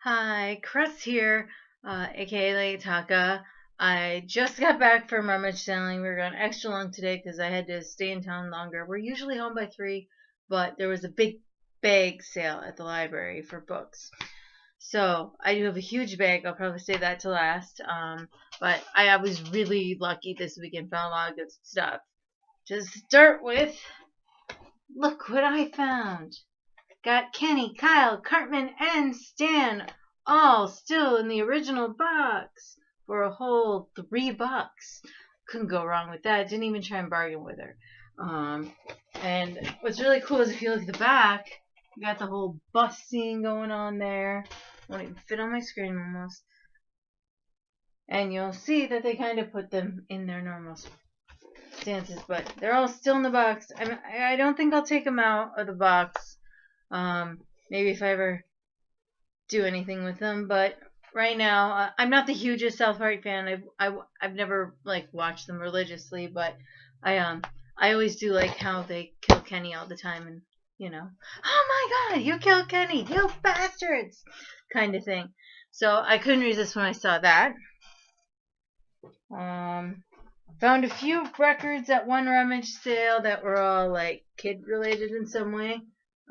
Hi, Cress here, aka Lady Taka. I just got back from Rummage selling. We were going extra long today because I had to stay in town longer. We're usually home by 3, but there was a big bag sale at the library for books. So I do have a huge bag. I'll probably save that to last. But I was really lucky this weekend. Found a lot of good stuff. To start with, look what I found. Got Kenny, Kyle, Cartman, and Stan all still in the original box for a whole $3. Couldn't go wrong with that. Didn't even try and bargain with her. And what's really cool is if you look at the back, you got the whole bus scene going on there. Won't even fit on my screen almost. And you'll see that they kind of put them in their normal stances, but they're all still in the box. I don't think I'll take them out of the box. Maybe if I ever do anything with them, but right now I'm not the hugest South Park fan. I've never watched them religiously, but I always do like how they kill Kenny all the time, and oh my God, you killed Kenny, you bastards, kind of thing. So I couldn't resist when I saw that. Found a few records at one rummage sale that were all kid related in some way.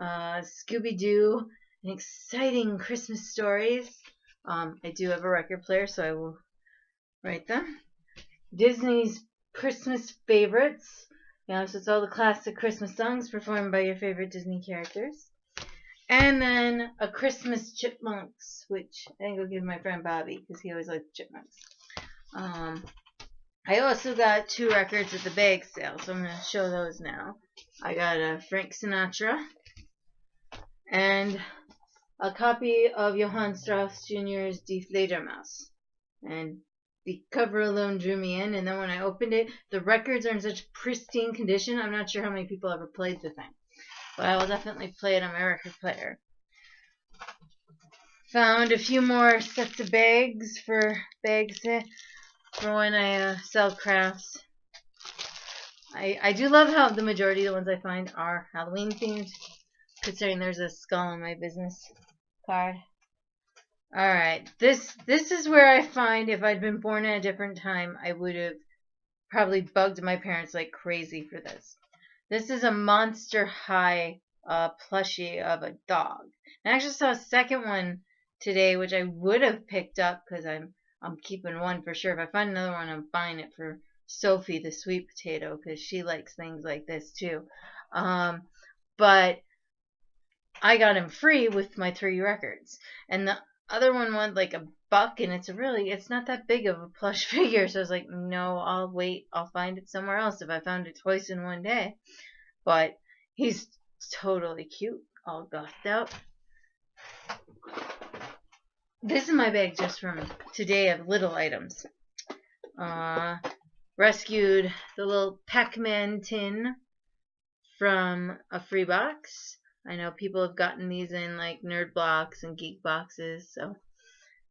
Scooby-Doo, and exciting Christmas stories. I do have a record player, so I will write them. Disney's Christmas favorites. So it's all the classic Christmas songs performed by your favorite Disney characters. And then a Christmas Chipmunks, which I think I'll give my friend Bobby, because he always liked chipmunks. I also got 2 records at the bag sale, so I'm going to show those now. I got a Frank Sinatra and a copy of Johann Strauss Jr.'s Die Fledermaus. And the cover alone drew me in, and then when I opened it, the records are in such pristine condition. I'm not sure how many people ever played the thing, but I will definitely play it on my record player. Found a few more sets of bags for when I sell crafts. I do love how the majority of the ones I find are Halloween themed, considering there's a skull on my business card. Alright, this is where I find if I'd been born at a different time, I would have probably bugged my parents like crazy for this. This is a Monster High plushie of a dog. I actually saw a second one today, which I would have picked up because I'm keeping one for sure. If I find another one, I'm buying it for Sophie, the sweet potato, because she likes things like this too. But I got him free with my 3 records, and the other one wanted like $1, and it's not that big of a plush figure. So I was like, no, I'll wait. I'll find it somewhere else if I found it twice in one day. But he's totally cute, all gothed out. This is my bag just from today of little items. Rescued the little Pac-Man tin from a free box. I know people have gotten these in nerd blocks and geek boxes, so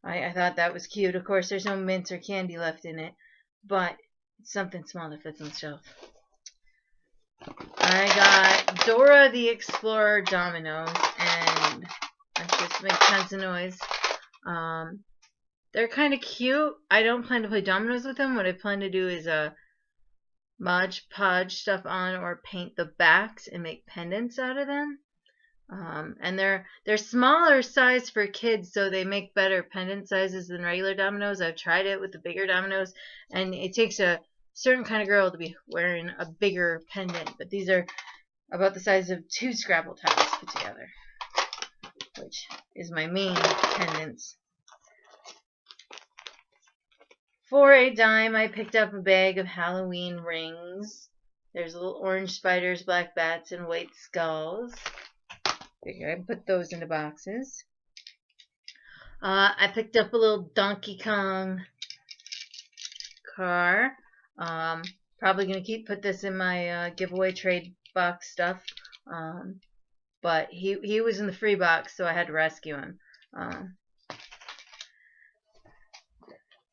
I thought that was cute. Of course, there's no mints or candy left in it, but it's something small that fits on the shelf. I got Dora the Explorer dominoes, and let's just make tons of noise. They're kind of cute. I don't plan to play dominoes with them. What I plan to do is Mod Podge stuff on or paint the backs and make pendants out of them. And they're smaller size for kids, so they make better pendant sizes than regular dominoes. I've tried it with the bigger dominoes, and it takes a certain kind of girl to be wearing a bigger pendant. But these are about the size of 2 Scrabble tiles put together, which is my main pendants. For a dime, I picked up a bag of Halloween rings. There's little orange spiders, black bats, and white skulls. Figure I'd put those into boxes. I picked up a little Donkey Kong car. Probably gonna put this in my giveaway trade box stuff. But he was in the free box, so I had to rescue him.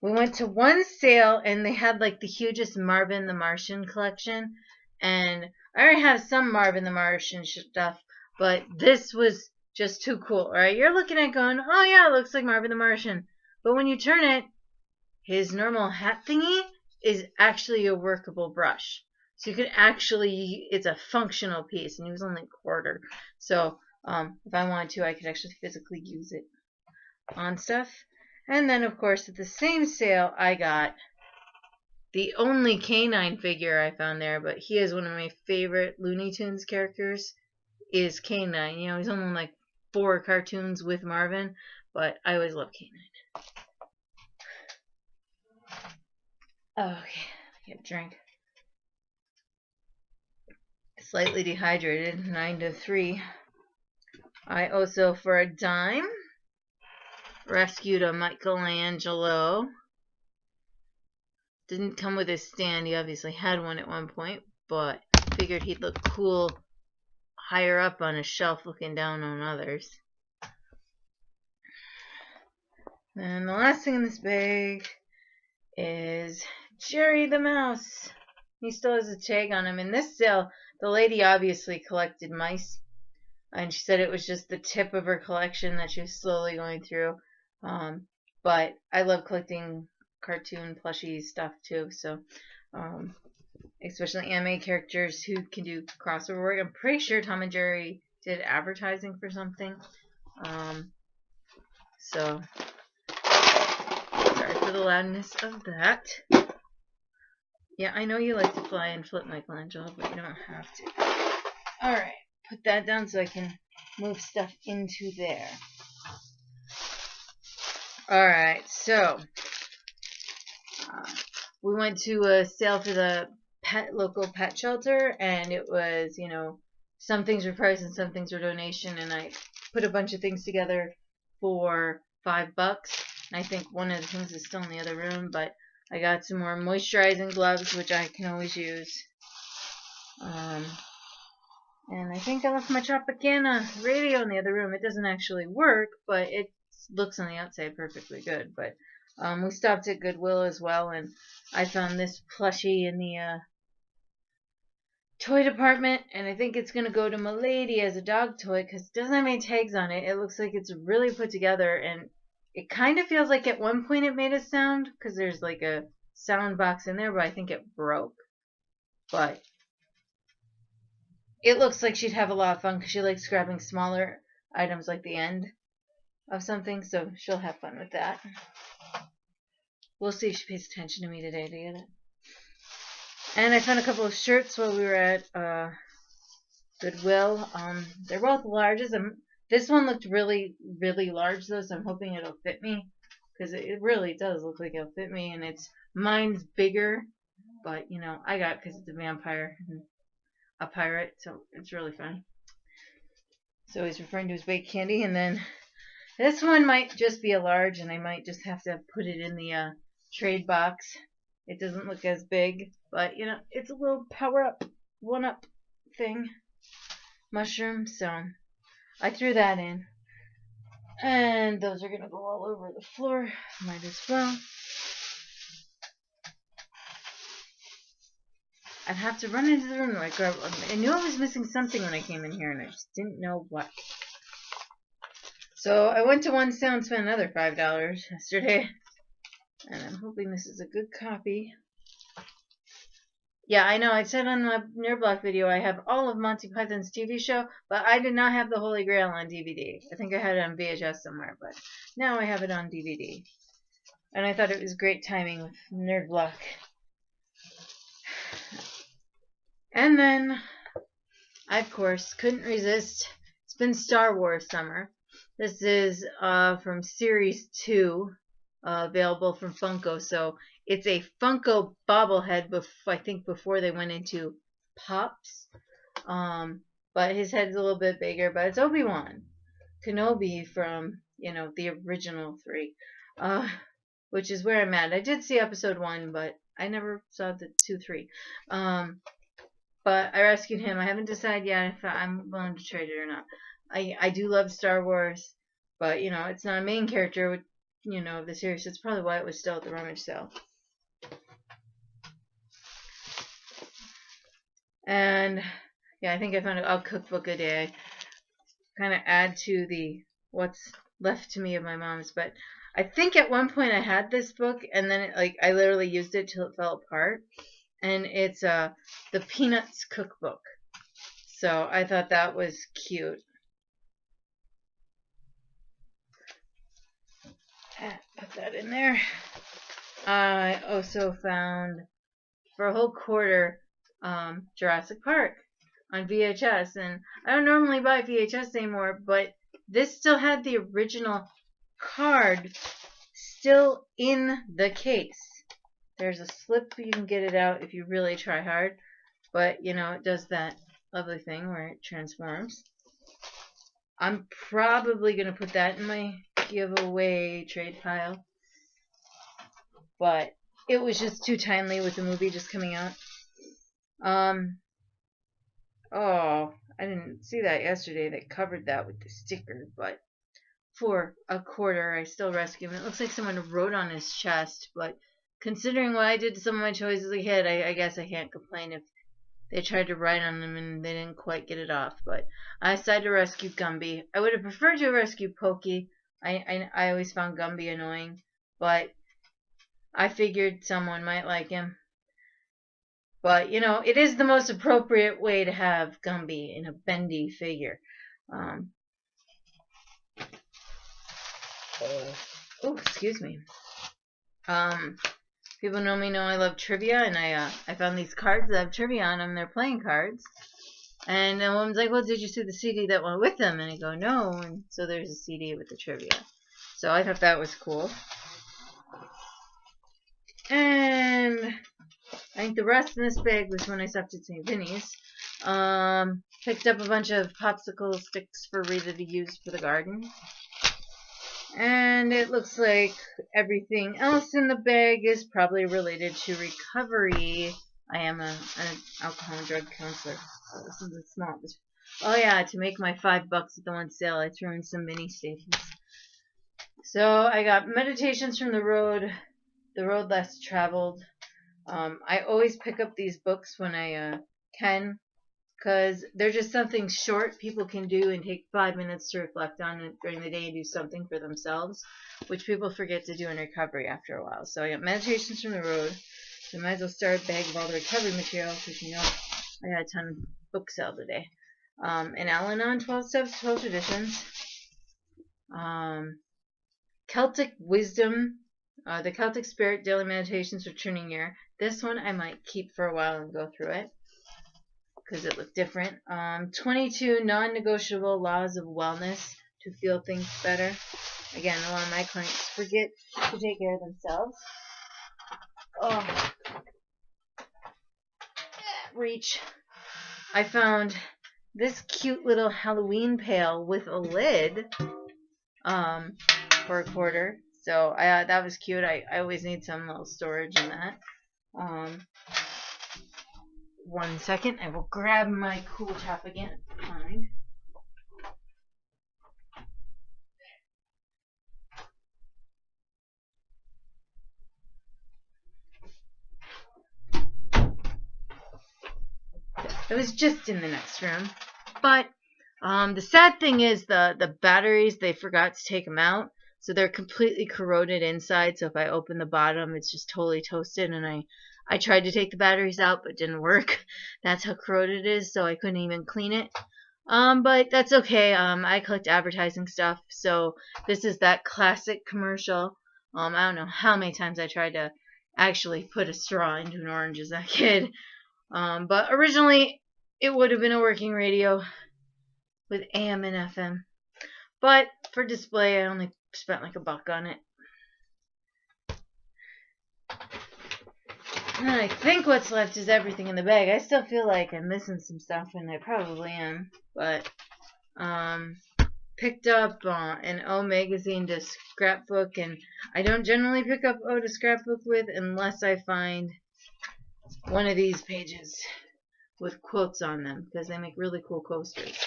We went to one sale, and they had the hugest Marvin the Martian collection, and I already have some Marvin the Martian stuff, but this was just too cool, right? You're looking at it going, oh yeah, it looks like Marvin the Martian. But when you turn it, his normal hat thingy is actually a workable brush. So you could actually, it's a functional piece, and he was only a quarter. So if I wanted to, I could actually physically use it on stuff. And then, of course, at the same sale, I got the only canine figure I found there, but he is one of my favorite Looney Tunes characters, is Canine. You know, he's only like 4 cartoons with Marvin, but I always love Canine. Okay, get a drink. Slightly dehydrated, 9 to 3. I also, for a dime, rescued a Michelangelo. Didn't come with his stand. He obviously had one at one point, but figured he'd look cool higher up on a shelf looking down on others. And the last thing in this bag is Jerry the Mouse. He still has a tag on him. In this sale, the lady obviously collected mice, and she said it was just the tip of her collection that she was slowly going through. But I love collecting cartoon plushy stuff too, so especially anime characters who can do crossover work. I'm pretty sure Tom and Jerry did advertising for something. So sorry for the loudness of that. Yeah, I know you like to fly and flip, Michelangelo, but you don't have to. Alright, put that down so I can move stuff into there. Alright, so we went to a sale for the local pet shelter, and it was, you know, some things were price and some things were donation, and I put a bunch of things together for $5. I think one of the things is still in the other room, but I got some more moisturizing gloves, which I can always use. And I think I left my Tropicana radio in the other room. It doesn't actually work, but it looks on the outside perfectly good. But we stopped at Goodwill as well, and I found this plushie in the toy department, and I think it's going to go to my lady as a dog toy because it doesn't have any tags on it. It looks like it's really put together, and it kind of feels like at one point it made a sound because there's like a sound box in there, but I think it broke. But it looks like she'd have a lot of fun because she likes grabbing smaller items like the end of something, so she'll have fun with that. We'll see if she pays attention to me today to get it. And I found a couple of shirts while we were at Goodwill. They're both larges. This one looked really, really large though, so I'm hoping it'll fit me because it really does look like it'll fit me. And mine's bigger, but you know I got it because it's a vampire and a pirate, so it's really fun. So he's referring to his baked candy, and then this one might just be a large, and I might just have to put it in the trade box. It doesn't look as big, but you know it's a little power up, 1-up thing, mushroom. So I threw that in, and those are gonna go all over the floor. Might as well. I'd have to run into the room like I knew I was missing something when I came in here, and I just didn't know what. So I went to one sale and spent another $5 yesterday, and I'm hoping this is a good copy. Yeah, I know. I said on my Nerd Block video I have all of Monty Python's TV show, but I did not have the Holy Grail on DVD. I think I had it on VHS somewhere, but now I have it on DVD. And I thought it was great timing with Nerd Block. And then, I, of course, couldn't resist. It's been Star Wars summer. This is from Series 2, available from Funko. So it's a Funko bobblehead, I think before they went into Pops. But his head's a little bit bigger, but it's Obi-Wan Kenobi from, you know, the original 3. Which is where I'm at. I did see episode 1, but I never saw the 2, 3. But I rescued him. I haven't decided yet if I'm willing to trade it or not. I do love Star Wars, but you know it's not a main character with, you know, the series. That's probably why it was still at the Rummage sale. And yeah, I think I found a cookbook a day. kind of add to the what's left to me of my mom's. But I think at one point I had this book, and then I literally used it till it fell apart. And it's the Peanuts cookbook. So I thought that was cute. Put that in there. I also found for a whole quarter Jurassic Park on VHS, and I don't normally buy VHS anymore, but this still had the original card still in the case. There's a slip, you can get it out if you really try hard, but you know, it does that lovely thing where it transforms. I'm probably going to put that in my giveaway trade pile, but it was just too timely with the movie just coming out. Oh, I didn't see that yesterday. They covered that with the sticker, but for a quarter, I still rescued him. It looks like someone wrote on his chest, but considering what I did to some of my choices as a kid, I guess I can't complain if they tried to write on him and they didn't quite get it off. But I decided to rescue Gumby. I would have preferred to rescue Pokey. I always found Gumby annoying, but I figured someone might like him. But, you know, it is the most appropriate way to have Gumby in a bendy figure. Oh, excuse me. People know me know I love trivia, and I found these cards that have trivia on them. They're playing cards. And the woman's like, well, did you see the CD that went with them? And I go, no. And so there's a CD with the trivia. So I thought that was cool. And I think the rest in this bag was when I stopped at St. Vinny's. Picked up a bunch of popsicle sticks for Rita to use for the garden. And it looks like everything else in the bag is probably related to recovery. I am an alcohol and drug counselor. So this isn't small. Oh yeah, to make my $5 at the one sale, I threw in some mini staples. So I got Meditations from the Road Less Traveled. I always pick up these books when I can, because they're just something short people can do and take 5 minutes to reflect on it during the day and do something for themselves, which people forget to do in recovery after a while. So I got Meditations from the Road. So I might as well start a bag of all the recovery material, because you know I got a ton of book sale today. And Al-Anon 12 Steps, 12 Traditions. Celtic Wisdom. The Celtic Spirit Daily Meditations for Turning Year. This one I might keep for a while and go through it, because it looked different. 22 non-negotiable laws of wellness to feel things better. Again, a lot of my clients forget to take care of themselves. Oh, reach. I found this cute little Halloween pail with a lid for a quarter. So that was cute. I always need some little storage in that. 1 second, I will grab my cool top again. Fine. It was just in the next room. But the sad thing is the batteries, they forgot to take them out. So they're completely corroded inside. So if I open the bottom, it's just totally toasted. And I tried to take the batteries out, but it didn't work. That's how corroded it is, so I couldn't even clean it. But that's okay. I collect advertising stuff, so this is that classic commercial. I don't know how many times I tried to actually put a straw into an orange as a kid. But originally, it would have been a working radio with AM and FM. But for display, I only spent like $1 on it. And I think what's left is everything in the bag. I still feel like I'm missing some stuff, and I probably am. But picked up an O magazine to scrapbook, and I don't generally pick up O to scrapbook with unless I find one of these pages with quotes on them, because they make really cool coasters.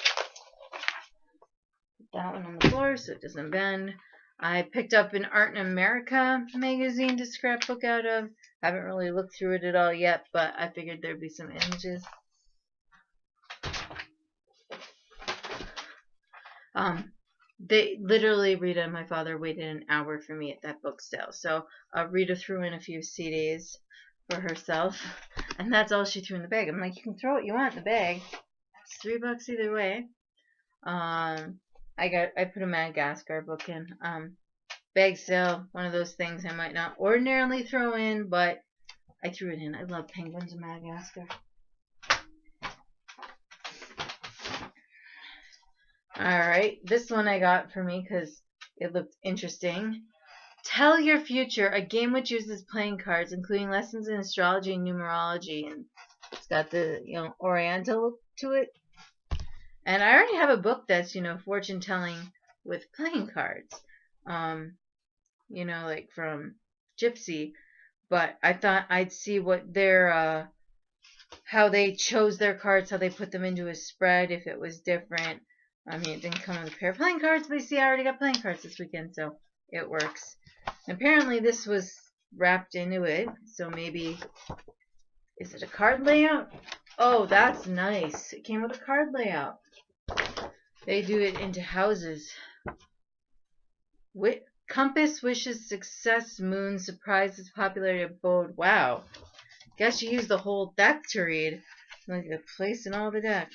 Put that one on the floor so it doesn't bend. I picked up an Art in America magazine to scrapbook out of. Haven't really looked through it at all yet, but I figured there'd be some images. They literally, Rita and my father waited an hour for me at that book sale. So Rita threw in a few CDs for herself, and that's all she threw in the bag. I'm like, you can throw what you want in the bag. It's $3 either way. I put a Madagascar book in. Bag sale, one of those things I might not ordinarily throw in, but I threw it in. I love penguins in Madagascar. Alright, this one I got for me because it looked interesting. Tell Your Future, a game which uses playing cards, including lessons in astrology and numerology. And it's got the, Oriental look to it. And I already have a book that's, fortune telling with playing cards. Like from Gypsy. But I thought I'd see what their, how they chose their cards, how they put them into a spread, if it was different. I mean, it didn't come with a pair of playing cards, but you see, I already got playing cards this weekend, so it works. Apparently, this was wrapped into it, so maybe, is it a card layout? Oh, that's nice. It came with a card layout. They do it into houses. Compass, wishes, success, moon, surprises, popularity, abode. Wow. Guess you use the whole deck to read. Like a place in all the deck.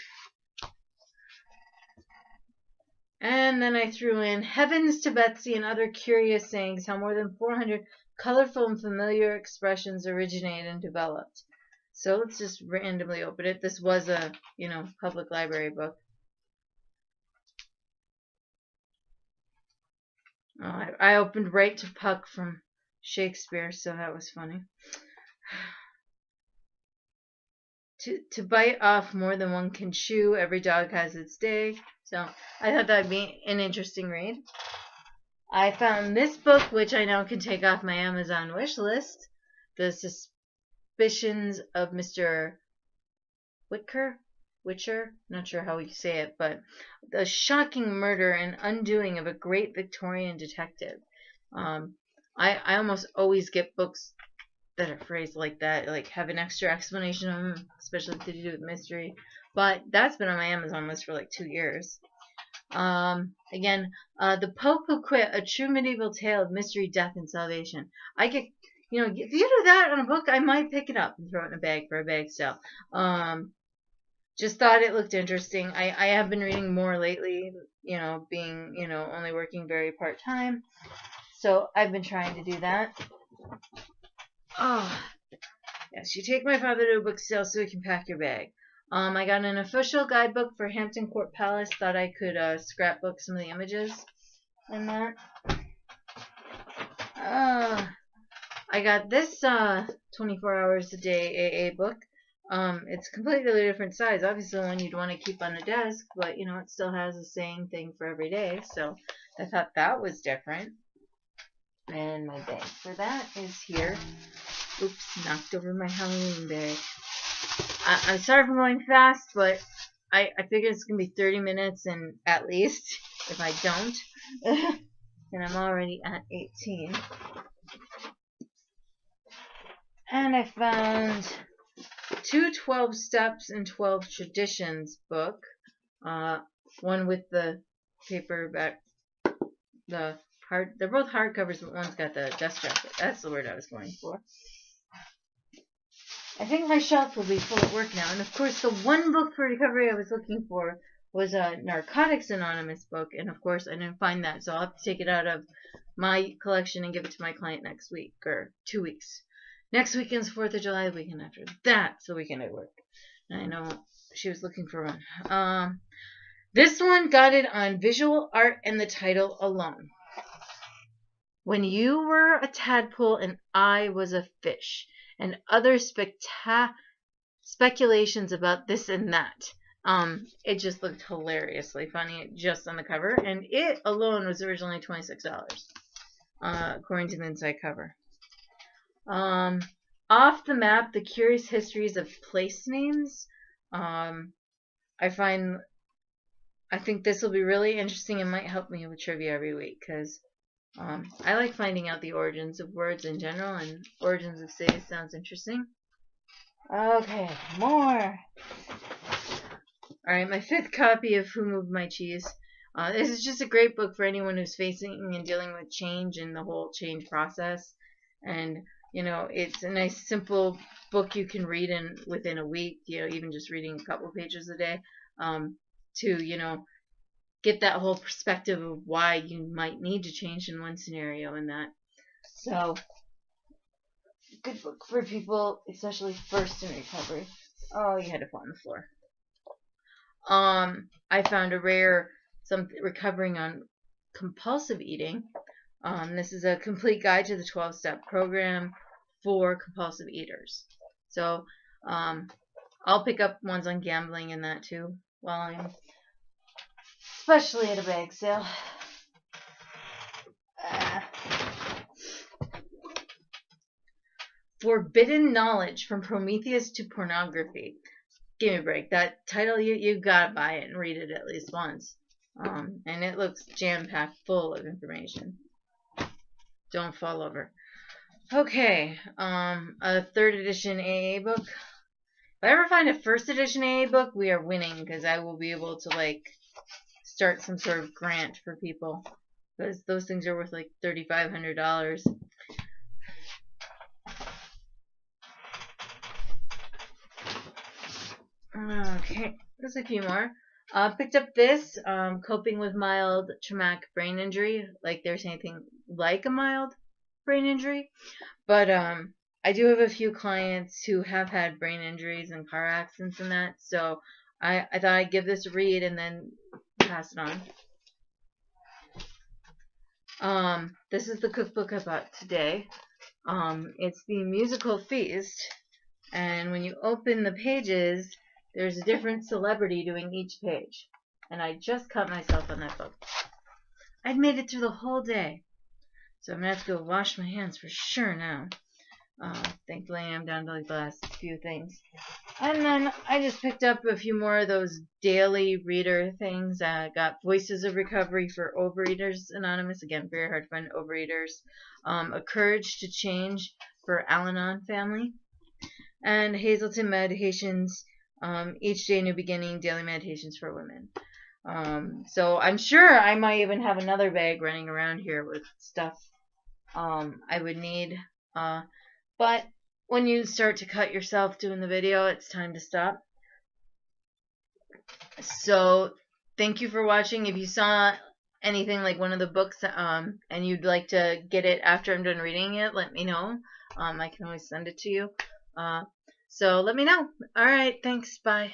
And then I threw in Heavens to Betsy and other curious sayings, how more than 400 colorful and familiar expressions originated and developed. So let's just randomly open it. This was a, public library book. Oh, I opened right to Puck from Shakespeare, so that was funny. To bite off more than one can chew, every dog has its day. So I thought that would be an interesting read. I found this book, which I now can take off my Amazon wish list. The Suspicions of Mr. Witcher, not sure how you say it, but the shocking murder and undoing of a great Victorian detective. I almost always get books that are phrased like that, like have an extra explanation on them, especially to do with mystery. But that's been on my Amazon list for like 2 years. Again, The Pope Who Quit, a true medieval tale of mystery, death, and salvation. I get, if you do that on a book, I might pick it up and throw it in a bag for a bag sale. Just thought it looked interesting. I have been reading more lately, being, only working very part-time. So I've been trying to do that. Oh, yes, you take my father to a book sale so he can pack your bag. I got an official guidebook for Hampton Court Palace. Thought I could scrapbook some of the images in that. I got this 24 Hours a Day AA book. It's completely different size. Obviously one you'd want to keep on a desk, but it still has the same thing for every day. So I thought that was different. And my bag for that is here. Oops, knocked over my Halloween bag. I'm sorry for going fast, but I figured it's going to be 30 minutes and at least, if I don't. And I'm already at 18. And I found 2 12 Steps and 12 Traditions book. One with the paperback, they're both hardcovers, but one's got the dust jacket. That's the word I was going for. I think my shelf will be full at work now. And of course, the one book for recovery I was looking for was a Narcotics Anonymous book. And of course, I didn't find that. So I'll have to take it out of my collection and give it to my client next week, or 2 weeks. Next weekend's 4th of July, the weekend after that's the weekend I work. And I know she was looking for one. This one got it on visual art and the title alone. When you were a tadpole and I was a fish, and other speculations about this and that. It just looked hilariously funny just on the cover, and it alone was originally $26, according to the inside cover. Off the Map, The Curious Histories of Place Names. I think this will be really interesting and might help me with trivia every week, because I like finding out the origins of words in general, and origins of cities sounds interesting. Okay, more. Alright, my 5th copy of Who Moved My Cheese. This is just a great book for anyone who's facing and dealing with change and the whole change process. And it's a nice simple book you can read in within a week. Even just reading a couple pages a day, to get that whole perspective of why you might need to change in one scenario and that. So, good book for people, especially first in recovery. Oh, you had to fall on the floor. I found a rare recovering on compulsive eating. This is a complete guide to the 12-step program for compulsive eaters. So, I'll pick up ones on gambling and that too while I'm, especially at a bag sale. Forbidden Knowledge, from Prometheus to Pornography. Give me a break. That title, you gotta buy it and read it at least once. And it looks jam-packed full of information. Don't fall over. Okay, a 3rd edition AA book. If I ever find a 1st edition AA book, we are winning, because I will be able to start some sort of grant for people, because those things are worth like $3,500. Okay, there's a few more. Picked up this, Coping with Mild Traumatic Brain Injury. Like there's anything like a mild brain injury. But I do have a few clients who have had brain injuries and car accidents and that. So I thought I'd give this a read and then pass it on. This is the cookbook I bought today. It's the Musical Feast. And when you open the pages, there's a different celebrity doing each page. And I just cut myself on that book. I'd made it through the whole day. So I'm going to have to go wash my hands for sure now. Thankfully, I'm down to like the last few things. And then I just picked up a few more of those daily reader things. I got Voices of Recovery for Overeaters Anonymous. Again, very hard to find overeaters. A Courage to Change for Al-Anon family. And Hazelden Meditations, Each Day New Beginning, Daily Meditations for Women. So I'm sure I might even have another bag running around here with stuff I would need. But when you start to cut yourself doing the video, it's time to stop. So thank you for watching. If you saw anything like one of the books and you'd like to get it after I'm done reading it, let me know. I can always send it to you. So let me know. All right, thanks. Bye.